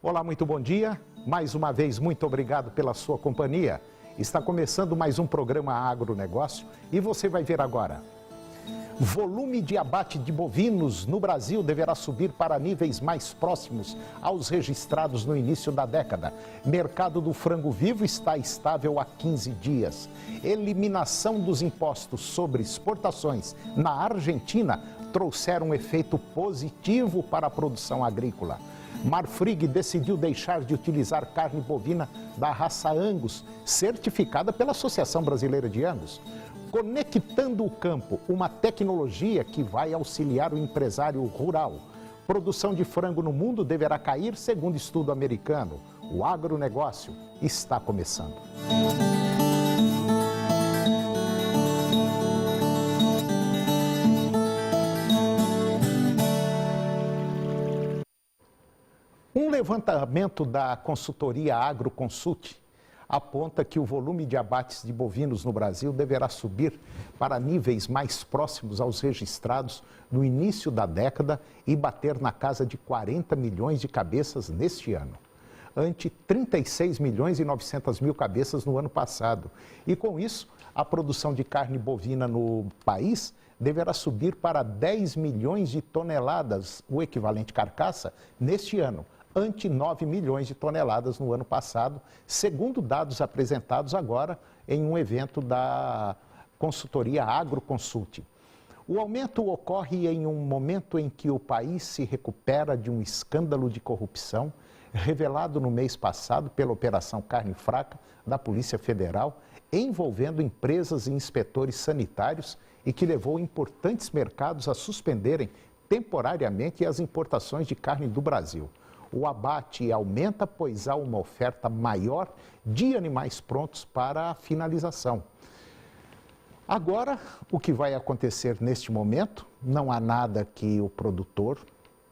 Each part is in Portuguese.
Olá, muito bom dia. Mais uma vez, muito obrigado pela sua companhia. Está começando mais um programa Agronegócio e você vai ver agora. Volume de abate de bovinos no Brasil deverá subir para níveis mais próximos aos registrados no início da década. Mercado do frango vivo está estável há 15 dias. Eliminação dos impostos sobre exportações na Argentina trouxeram um efeito positivo para a produção agrícola. Marfrig decidiu deixar de utilizar carne bovina da raça Angus, certificada pela Associação Brasileira de Angus. Conectando o campo, uma tecnologia que vai auxiliar o empresário rural. Produção de frango no mundo deverá cair, segundo estudo americano. O agronegócio está começando. Um levantamento da consultoria AgroConsult aponta que o volume de abates de bovinos no Brasil deverá subir para níveis mais próximos aos registrados no início da década e bater na casa de 40 milhões de cabeças neste ano, ante 36 milhões e 900 mil cabeças no ano passado. E com isso, a produção de carne bovina no país deverá subir para 10 milhões de toneladas, o equivalente carcaça, neste ano, ante 9 milhões de toneladas no ano passado, segundo dados apresentados agora em um evento da consultoria AgroConsult. O aumento ocorre em um momento em que o país se recupera de um escândalo de corrupção revelado no mês passado pela Operação Carne Fraca da Polícia Federal, envolvendo empresas e inspetores sanitários e que levou importantes mercados a suspenderem temporariamente as importações de carne do Brasil. O abate aumenta, pois há uma oferta maior de animais prontos para a finalização. Agora, o que vai acontecer neste momento, não há nada que o produtor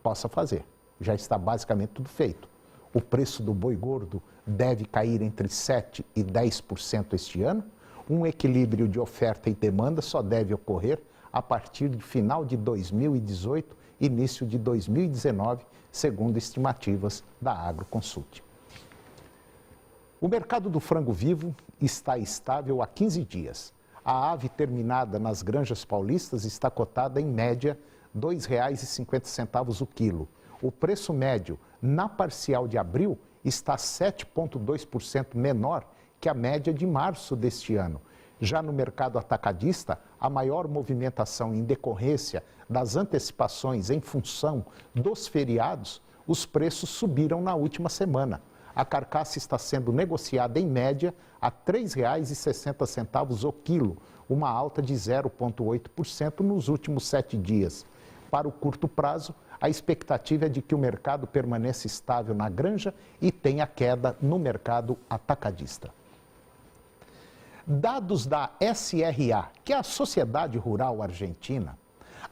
possa fazer. Já está basicamente tudo feito. O preço do boi gordo deve cair entre 7% e 10% este ano. Um equilíbrio de oferta e demanda só deve ocorrer a partir do final de 2018, início de 2019, segundo estimativas da AgroConsult. O mercado do frango vivo está estável há 15 dias. A ave terminada nas granjas paulistas está cotada em média R$ 2,50 o quilo. O preço médio na parcial de abril está 7,2% menor que a média de março deste ano. Já no mercado atacadista, a maior movimentação em decorrência das antecipações em função dos feriados, os preços subiram na última semana. A carcaça está sendo negociada em média a R$ 3,60 o quilo, uma alta de 0,8% nos últimos 7 dias. Para o curto prazo, a expectativa é de que o mercado permaneça estável na granja e tenha queda no mercado atacadista. Dados da SRA, que é a Sociedade Rural Argentina,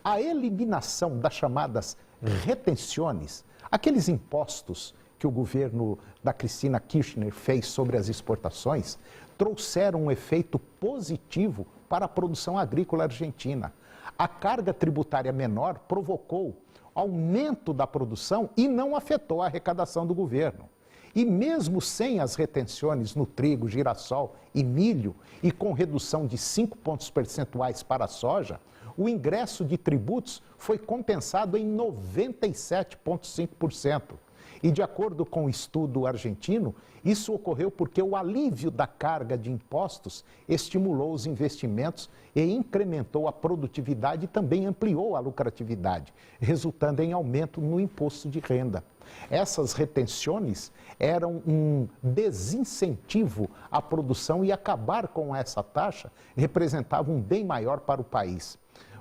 a eliminação das chamadas retenções, aqueles impostos que o governo da Cristina Kirchner fez sobre as exportações, trouxeram um efeito positivo para a produção agrícola argentina. A carga tributária menor provocou aumento da produção e não afetou a arrecadação do governo. E mesmo sem as retenções no trigo, girassol e milho, e com redução de 5 pontos percentuais para a soja, o ingresso de tributos foi compensado em 97,5%. E de acordo com o estudo argentino, isso ocorreu porque o alívio da carga de impostos estimulou os investimentos e incrementou a produtividade e também ampliou a lucratividade, resultando em aumento no imposto de renda. Essas retenções eram um desincentivo à produção e acabar com essa taxa representava um bem maior para o país.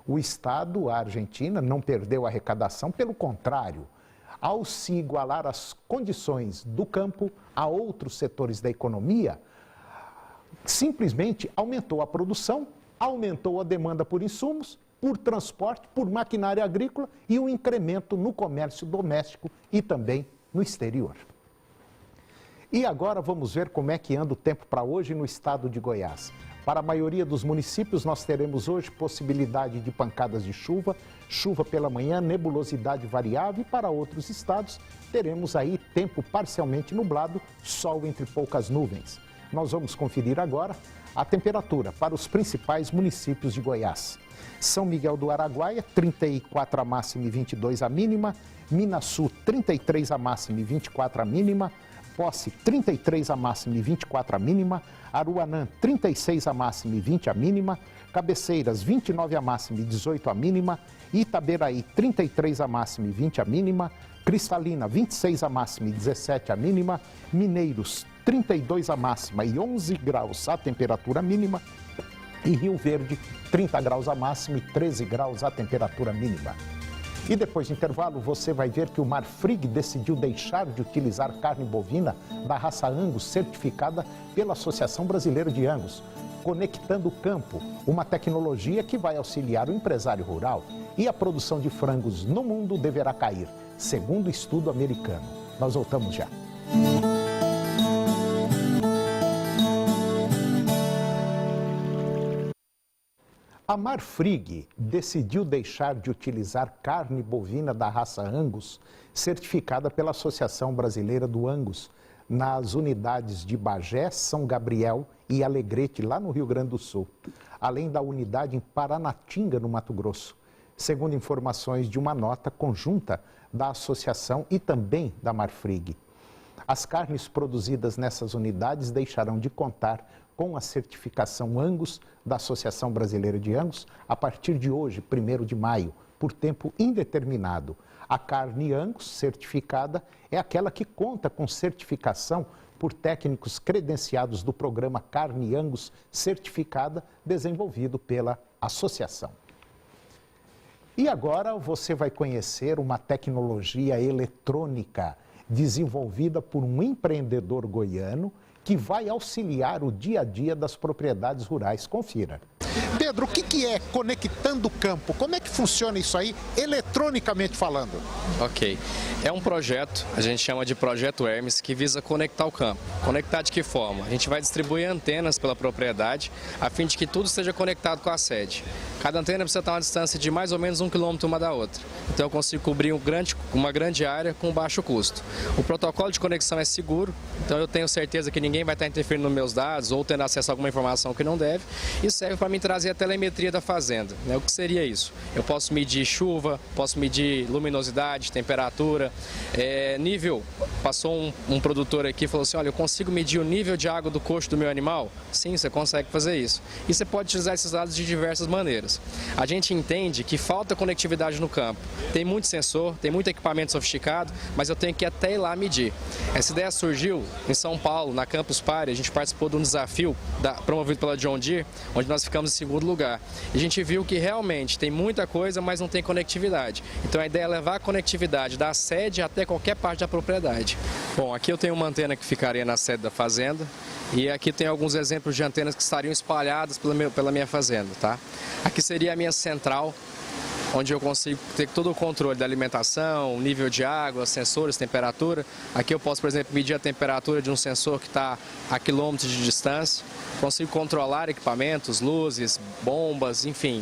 O Estado, a Argentina, não perdeu a arrecadação, pelo contrário, ao se igualar as condições do campo a outros setores da economia, simplesmente aumentou a produção, aumentou a demanda por insumos, por transporte, por maquinária agrícola e o incremento no comércio doméstico e também no exterior. E agora vamos ver como é que anda o tempo para hoje no estado de Goiás. Para a maioria dos municípios, nós teremos hoje possibilidade de pancadas de chuva, chuva pela manhã, nebulosidade variável, e para outros estados teremos aí tempo parcialmente nublado, sol entre poucas nuvens. Nós vamos conferir agora a temperatura para os principais municípios de Goiás. São Miguel do Araguaia, 34 a máxima e 22 a mínima, Minasul, 33 a máxima e 24 a mínima, Posse, 33 a máxima e 24 a mínima, Aruanã, 36 a máxima e 20 a mínima, Cabeceiras, 29 a máxima e 18 a mínima, Itaberaí, 33 a máxima e 20 a mínima, Cristalina, 26 a máxima e 17 a mínima, Mineiros, 32 a máxima e 11 graus a temperatura mínima, e Rio Verde, 30 graus a máxima e 13 graus a temperatura mínima. E depois do intervalo, você vai ver que o Marfrig decidiu deixar de utilizar carne bovina da raça Angus, certificada pela Associação Brasileira de Angus, conectando o campo, uma tecnologia que vai auxiliar o empresário rural. E a produção de frangos no mundo deverá cair, segundo o estudo americano. Nós voltamos já. A Marfrig decidiu deixar de utilizar carne bovina da raça Angus, certificada pela Associação Brasileira do Angus, nas unidades de Bagé, São Gabriel e Alegrete, lá no Rio Grande do Sul, além da unidade em Paranatinga, no Mato Grosso, segundo informações de uma nota conjunta da associação e também da Marfrig. As carnes produzidas nessas unidades deixarão de contar com a certificação Angus da Associação Brasileira de Angus a partir de hoje, 1º de maio, por tempo indeterminado. A carne Angus certificada é aquela que conta com certificação por técnicos credenciados do programa Carne Angus Certificada, desenvolvido pela associação. E agora você vai conhecer uma tecnologia eletrônica desenvolvida por um empreendedor goiano que vai auxiliar o dia a dia das propriedades rurais. Confira. Pedro, o que é Conectando o Campo? Como é que funciona isso aí, eletronicamente falando? Ok. É um projeto, a gente chama de Projeto Hermes, que visa conectar o campo. Conectar de que forma? A gente vai distribuir antenas pela propriedade, a fim de que tudo esteja conectado com a sede. Cada antena precisa estar a uma distância de mais ou menos 1 quilômetro uma da outra. Então eu consigo cobrir uma grande área com baixo custo. O protocolo de conexão é seguro, então eu tenho certeza que ninguém vai estar interferindo nos meus dados ou tendo acesso a alguma informação que não deve, e serve para mim trazer a telemetria da fazenda. O que seria isso? Eu posso medir chuva, posso medir luminosidade, temperatura, nível. Passou um produtor aqui e falou assim, olha, eu consigo medir o nível de água do coxo do meu animal? Sim, você consegue fazer isso. E você pode utilizar esses dados de diversas maneiras. A gente entende que falta conectividade no campo. Tem muito sensor, tem muito equipamento sofisticado, mas eu tenho que até ir lá medir. Essa ideia surgiu em São Paulo, na Campus Party. A gente participou de um desafio promovido pela John Deere, onde nós ficamos em segundo lugar. E a gente viu que realmente tem muita coisa, mas não tem conectividade. Então a ideia é levar a conectividade da sede até qualquer parte da propriedade. Bom, aqui eu tenho uma antena que ficaria na sede da fazenda. E aqui tem alguns exemplos de antenas que estariam espalhadas pela minha fazenda, tá? Aqui seria a minha central, onde eu consigo ter todo o controle da alimentação, nível de água, sensores, temperatura. Aqui eu posso, por exemplo, medir a temperatura de um sensor que está a quilômetros de distância. Consigo controlar equipamentos, luzes, bombas, enfim,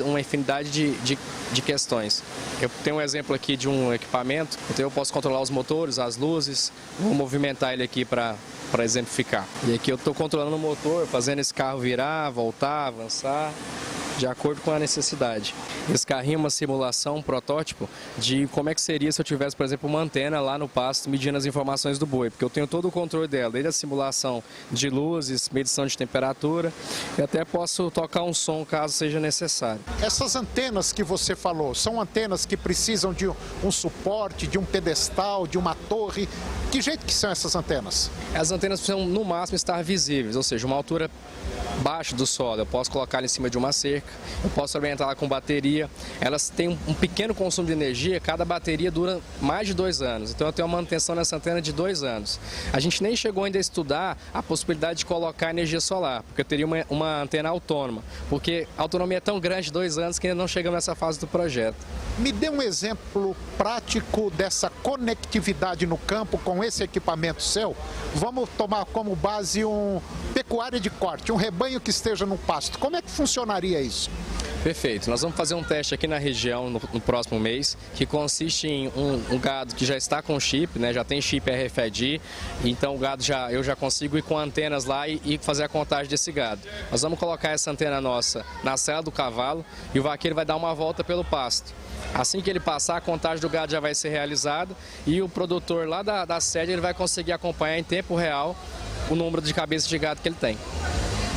uma infinidade de questões. Eu tenho um exemplo aqui de um equipamento, então eu posso controlar os motores, as luzes, vou movimentar ele aqui para exemplificar. E aqui eu estou controlando o motor, fazendo esse carro virar, voltar, avançar, de acordo com a necessidade. Esse carrinho é uma simulação, um protótipo de como é que seria se eu tivesse, por exemplo, uma antena lá no pasto medindo as informações do boi, porque eu tenho todo o controle dela, desde a simulação de luzes, medição de temperatura, e até posso tocar um som caso seja necessário. Essas antenas que você falou, são antenas que precisam de um suporte, de um pedestal, de uma torre. Que jeito que são essas antenas? As antenas precisam, no máximo, estar visíveis, ou seja, uma altura baixo do solo, eu posso colocar ela em cima de uma cerca, eu posso alimentar ela com bateria. Elas têm um pequeno consumo de energia, cada bateria dura mais de 2 anos, então eu tenho uma manutenção nessa antena de 2 anos. A gente nem chegou ainda a estudar a possibilidade de colocar energia solar, porque eu teria uma antena autônoma, porque a autonomia é tão grande, 2 anos, que ainda não chegamos nessa fase do projeto. Me dê um exemplo prático dessa conectividade no campo com esse equipamento seu. Vamos tomar como base um pecuária de corte, um rebanho que esteja no pasto. Como é que funcionaria isso? Perfeito. Nós vamos fazer um teste aqui na região no próximo mês, que consiste em um gado que já está com chip, né? Já tem chip RFID, então o gado eu já consigo ir com antenas lá e fazer a contagem desse gado. Nós vamos colocar essa antena nossa na sela do cavalo e o vaqueiro vai dar uma volta pelo pasto. Assim que ele passar, a contagem do gado já vai ser realizada e o produtor lá da sede ele vai conseguir acompanhar em tempo real o número de cabeças de gado que ele tem.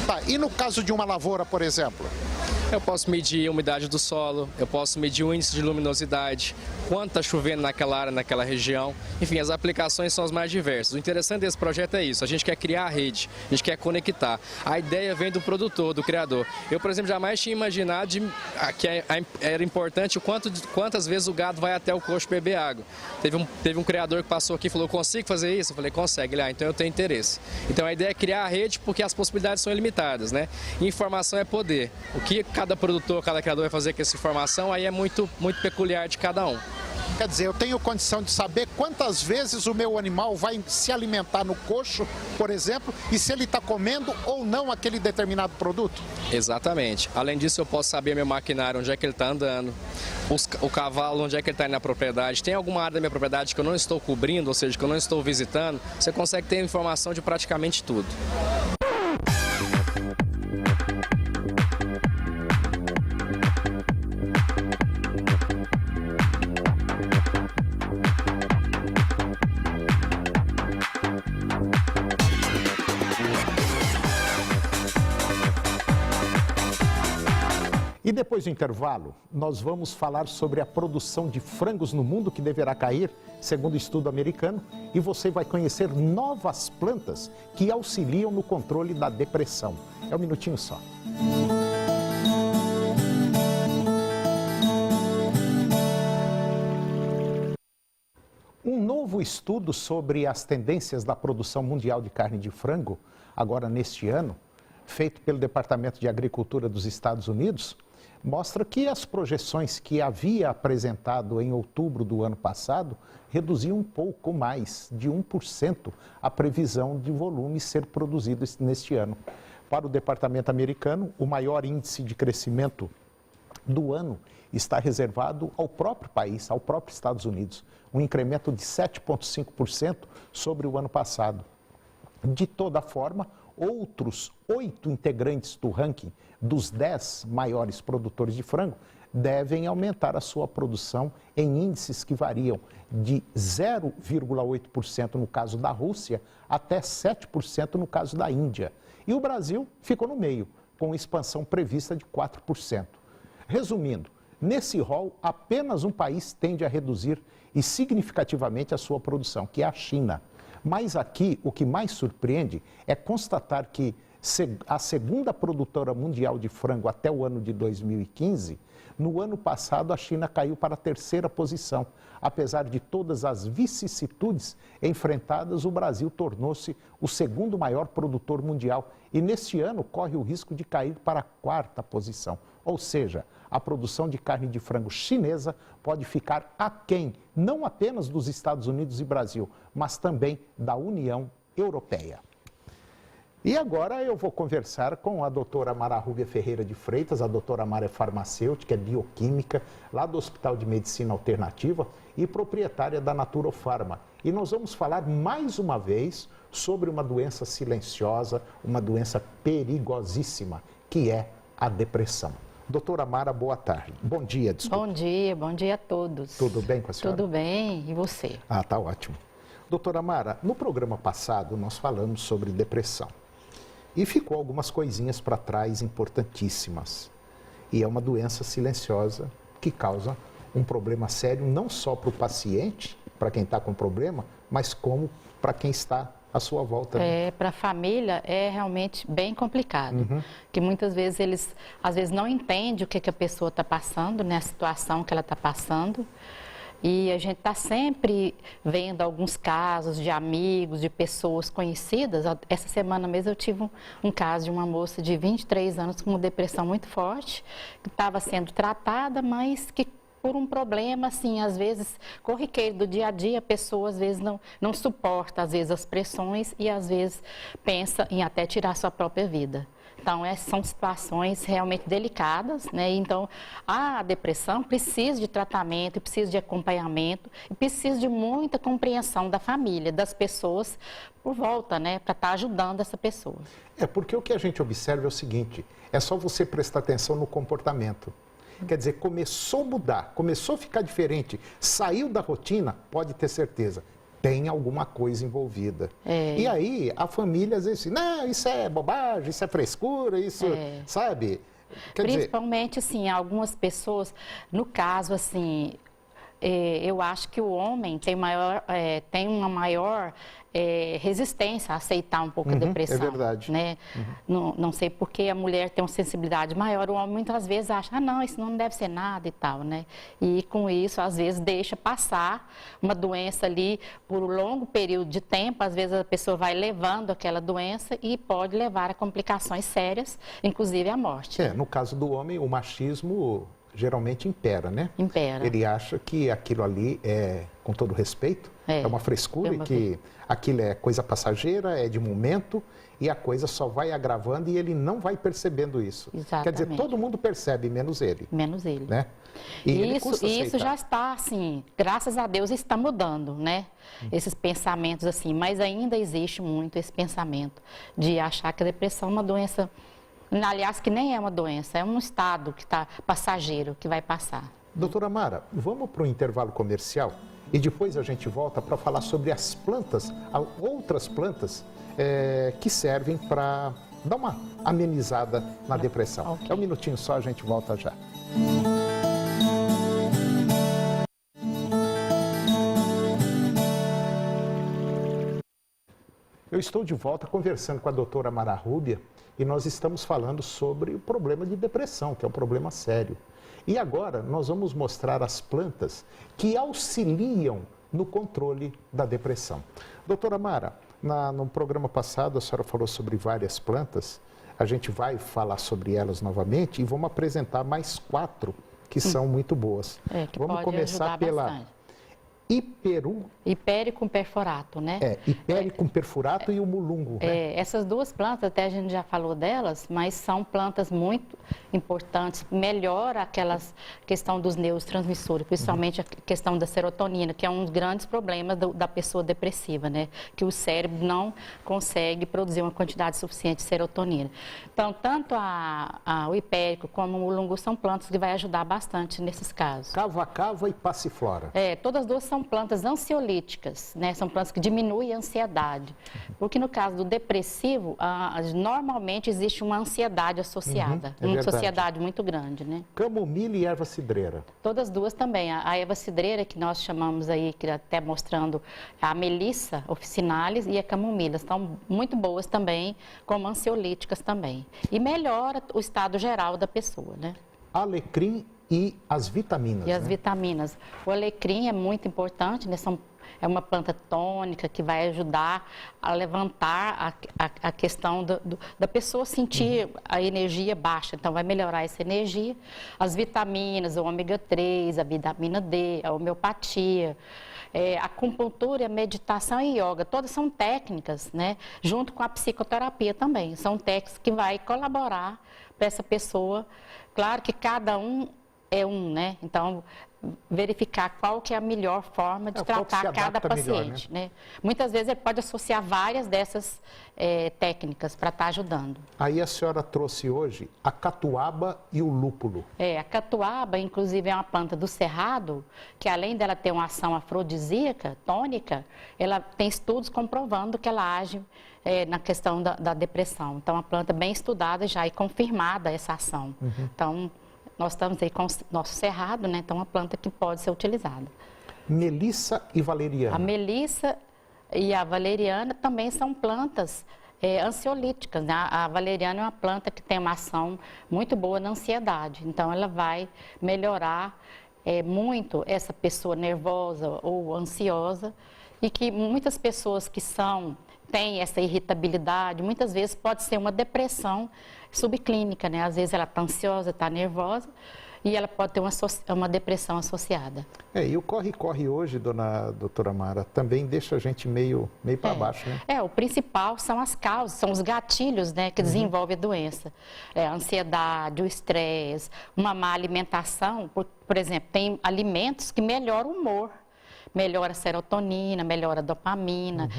Tá, e no caso de uma lavoura, por exemplo? Eu posso medir a umidade do solo, eu posso medir o índice de luminosidade, quanto está chovendo naquela área, naquela região. Enfim, as aplicações são as mais diversas. O interessante desse projeto é isso, a gente quer criar a rede, a gente quer conectar. A ideia vem do produtor, do criador. Eu, por exemplo, jamais tinha imaginado que era importante quantas vezes o gado vai até o coxo beber água. Teve um criador que passou aqui e falou, consigo fazer isso? Eu falei, consegue. Ele, então eu tenho interesse. Então a ideia é criar a rede porque as possibilidades são ilimitadas, né? Informação é poder. O que cada produtor, cada criador vai fazer com essa informação, aí é muito peculiar de cada um. Quer dizer, eu tenho condição de saber quantas vezes o meu animal vai se alimentar no coxo, por exemplo, e se ele está comendo ou não aquele determinado produto? Exatamente. Além disso, eu posso saber meu maquinário, onde é que ele está andando, o cavalo, onde é que ele está indo na propriedade. Tem alguma área da minha propriedade que eu não estou cobrindo, ou seja, que eu não estou visitando, você consegue ter informação de praticamente tudo. E depois do intervalo, nós vamos falar sobre a produção de frangos no mundo que deverá cair, segundo o estudo americano, e você vai conhecer novas plantas que auxiliam no controle da depressão. É um minutinho só. Um novo estudo sobre as tendências da produção mundial de carne de frango, agora neste ano, feito pelo Departamento de Agricultura dos Estados Unidos, mostra que as projeções que havia apresentado em outubro do ano passado reduziam um pouco mais de 1% a previsão de volume ser produzido neste ano. Para o departamento americano, o maior índice de crescimento do ano está reservado ao próprio país, ao próprio Estados Unidos, um incremento de 7,5% sobre o ano passado. De toda forma, outros 8 integrantes do ranking dos 10 maiores produtores de frango devem aumentar a sua produção em índices que variam de 0,8% no caso da Rússia até 7% no caso da Índia. E o Brasil ficou no meio, com expansão prevista de 4%. Resumindo, nesse rol, apenas um país tende a reduzir e significativamente a sua produção, que é a China. Mas aqui, o que mais surpreende é constatar que a segunda produtora mundial de frango até o ano de 2015, no ano passado a China caiu para a terceira posição. Apesar de todas as vicissitudes enfrentadas, o Brasil tornou-se o segundo maior produtor mundial e neste ano corre o risco de cair para a quarta posição. Ou seja, a produção de carne de frango chinesa pode ficar aquém, não apenas dos Estados Unidos e Brasil, mas também da União Europeia. E agora eu vou conversar com a doutora Amara Rúbia Ferreira de Freitas. A doutora Amara é farmacêutica, é bioquímica, lá do Hospital de Medicina Alternativa e proprietária da Naturofarma. E nós vamos falar mais uma vez sobre uma doença silenciosa, uma doença perigosíssima, que é a depressão. Doutora Amara, boa tarde. Bom dia, desculpa. Bom dia a todos. Tudo bem com a senhora? Tudo bem, e você? Ah, tá ótimo. Doutora Amara, no programa passado nós falamos sobre depressão. E ficou algumas coisinhas para trás importantíssimas. E é uma doença silenciosa que causa um problema sério não só para o paciente, para quem está com problema, mas como para quem está à sua volta. Né? Para a família é realmente bem complicado, que muitas vezes eles, às vezes, não entendem o que a pessoa está passando, né, a situação que ela está passando. E a gente está sempre vendo alguns casos de amigos, de pessoas conhecidas. Essa semana mesmo eu tive um caso de uma moça de 23 anos com uma depressão muito forte, que estava sendo tratada, mas que por um problema, assim, às vezes, corriqueiro do dia a dia, a pessoa às vezes não suporta, às vezes, as pressões e às vezes pensa em até tirar sua própria vida. Então, são situações realmente delicadas, né? Então, a depressão precisa de tratamento, precisa de acompanhamento, e precisa de muita compreensão da família, das pessoas por volta, né? Para estar ajudando essa pessoa. Porque o que a gente observa é o seguinte, é só você prestar atenção no comportamento. Quer dizer, começou a mudar, começou a ficar diferente, saiu da rotina, pode ter certeza. Tem alguma coisa envolvida. E aí, a família às vezes diz, não, isso é bobagem, isso é frescura, isso, sabe? Principalmente, assim, algumas pessoas, no caso, assim, eu acho que o homem tem uma maior resistência a aceitar um pouco a depressão. É verdade. Né? Não sei porque a mulher tem uma sensibilidade maior, o homem muitas vezes acha, não, isso não deve ser nada e tal, né? E com isso, às vezes, deixa passar uma doença ali por um longo período de tempo, às vezes a pessoa vai levando aquela doença e pode levar a complicações sérias, inclusive a morte. No caso do homem, o machismo geralmente impera, né? Impera. Ele acha que aquilo ali com todo respeito, é uma frescura e que aquilo é coisa passageira, é de momento e a coisa só vai agravando e ele não vai percebendo isso. Exatamente. Quer dizer, todo mundo percebe, menos ele. Menos ele. Né? E isso já está, assim, graças a Deus está mudando, né? Esses pensamentos, assim, mas ainda existe muito esse pensamento de achar que a depressão é uma doença, aliás, que nem é uma doença, é um estado que está passageiro, que vai passar. Doutora Mara, vamos para o intervalo comercial e depois a gente volta para falar sobre as plantas, outras plantas que servem para dar uma amenizada na depressão. Okay. É um minutinho só, a gente volta já. Eu estou de volta conversando com a doutora Mara Rúbia e nós estamos falando sobre o problema de depressão, que é um problema sério. E agora nós vamos mostrar as plantas que auxiliam no controle da depressão. Doutora Mara, no programa passado a senhora falou sobre várias plantas, a gente vai falar sobre elas novamente e vamos apresentar mais 4 que são muito boas. Vamos começar pela Hipericum perfurato, né? Hipericum perfurato e o mulungo. Né? Essas duas plantas, até a gente já falou delas, mas são plantas muito importantes. Melhora aquela questão dos neurotransmissores, principalmente a questão da serotonina, que é um dos grandes problemas da pessoa depressiva, né? Que o cérebro não consegue produzir uma quantidade suficiente de serotonina. Então, tanto o hipérico como o mulungo são plantas que vai ajudar bastante nesses casos. Cava-cava e passiflora. Todas as duas são plantas ansiolíticas, né? São plantas que diminuem a ansiedade. Porque no caso do depressivo, normalmente existe uma ansiedade associada, uma sociedade muito grande, né? Camomila e erva cidreira. Todas duas também. A erva cidreira, que nós chamamos aí, que até mostrando a Melissa officinalis e a camomila, estão muito boas também, como ansiolíticas também. E melhora o estado geral da pessoa, né? Alecrim e as vitaminas. E as vitaminas. O alecrim é muito importante, né? É uma planta tônica que vai ajudar a levantar a questão da pessoa sentir a energia baixa. Então, vai melhorar essa energia. As vitaminas, o ômega 3, a vitamina D, a homeopatia, a acupuntura, a meditação e yoga, todas são técnicas, né? Junto com a psicoterapia também. São técnicas que vai colaborar para essa pessoa. Claro que cada um é né? Então, verificar qual que é a melhor forma de tratar cada paciente, melhor, né? Muitas vezes ele pode associar várias dessas técnicas para estar ajudando. Aí a senhora trouxe hoje a catuaba e o lúpulo. A catuaba, inclusive, é uma planta do cerrado, que além dela ter uma ação afrodisíaca, tônica, ela tem estudos comprovando que ela age na questão da depressão. Então, é uma planta bem estudada já e confirmada essa ação. Então, nós estamos aí com o nosso cerrado, né? Então, uma planta que pode ser utilizada. Melissa e valeriana. A melissa, E a valeriana também são plantas ansiolíticas, né? A valeriana é uma planta que tem uma ação muito boa na ansiedade. Então, ela vai melhorar muito essa pessoa nervosa ou ansiosa e que muitas pessoas que têm essa irritabilidade, muitas vezes pode ser uma depressão subclínica, né? Às vezes ela está ansiosa, está nervosa e ela pode ter uma depressão associada. E o corre-corre hoje, doutora Mara, também deixa a gente meio para baixo, né? O principal são as causas, são os gatilhos, né, que desenvolvem a doença. A ansiedade, o estresse, uma má alimentação, por exemplo, tem alimentos que melhoram o humor. Melhora a serotonina, melhora a dopamina,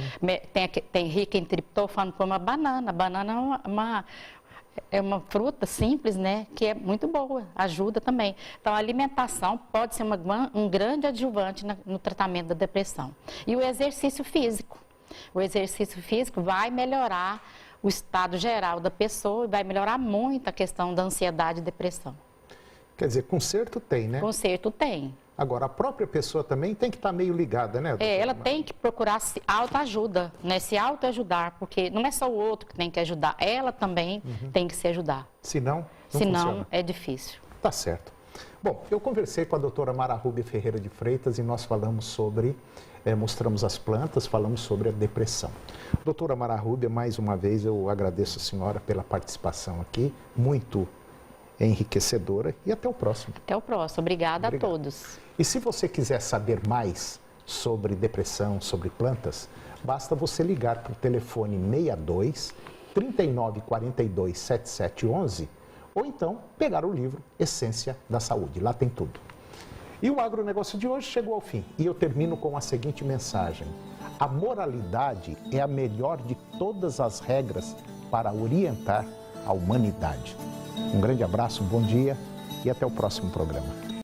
tem rica em triptofano, como a banana. A banana é uma fruta simples, né, que é muito boa, ajuda também. Então, a alimentação pode ser um grande adjuvante no tratamento da depressão. E o exercício físico. O exercício físico vai melhorar o estado geral da pessoa e vai melhorar muito a questão da ansiedade e depressão. Quer dizer, conserto tem, né? Conserto tem. Agora, a própria pessoa também tem que estar meio ligada, né, doutora? Ela tem que procurar autoajuda, né? Se autoajudar, porque não é só o outro que tem que ajudar, ela também tem que se ajudar. Senão É difícil. Tá certo. Bom, eu conversei com a doutora Mara Rúbia Ferreira de Freitas e nós falamos sobre, mostramos as plantas, falamos sobre a depressão. Doutora Mara Rúbia, mais uma vez eu agradeço a senhora pela participação aqui, muito enriquecedora, e até o próximo. Até o próximo. Obrigada a todos. E se você quiser saber mais sobre depressão, sobre plantas, basta você ligar para o telefone 62 39 42 7711 ou então pegar o livro Essência da Saúde. Lá tem tudo. E o agronegócio de hoje chegou ao fim. E eu termino com a seguinte mensagem: a moralidade é a melhor de todas as regras para orientar a humanidade. Um grande abraço, um bom dia e até o próximo programa.